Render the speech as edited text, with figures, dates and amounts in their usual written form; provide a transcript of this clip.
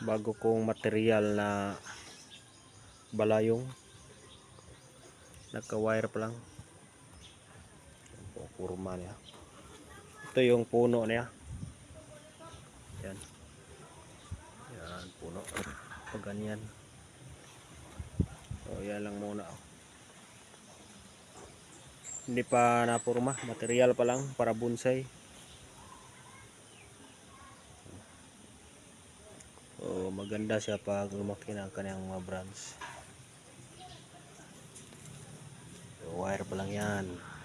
bago kong material na balayong, nagka-wire pa lang. Kurma niya. Ito yung puno niya. Yan. Yan, puno. Pag ganyan. So, yan lang muna. Hindi pa napurma. Material pa lang para bonsai. So, maganda siya pag lumaki na kanyang mga branch. So, wire pa lang yan.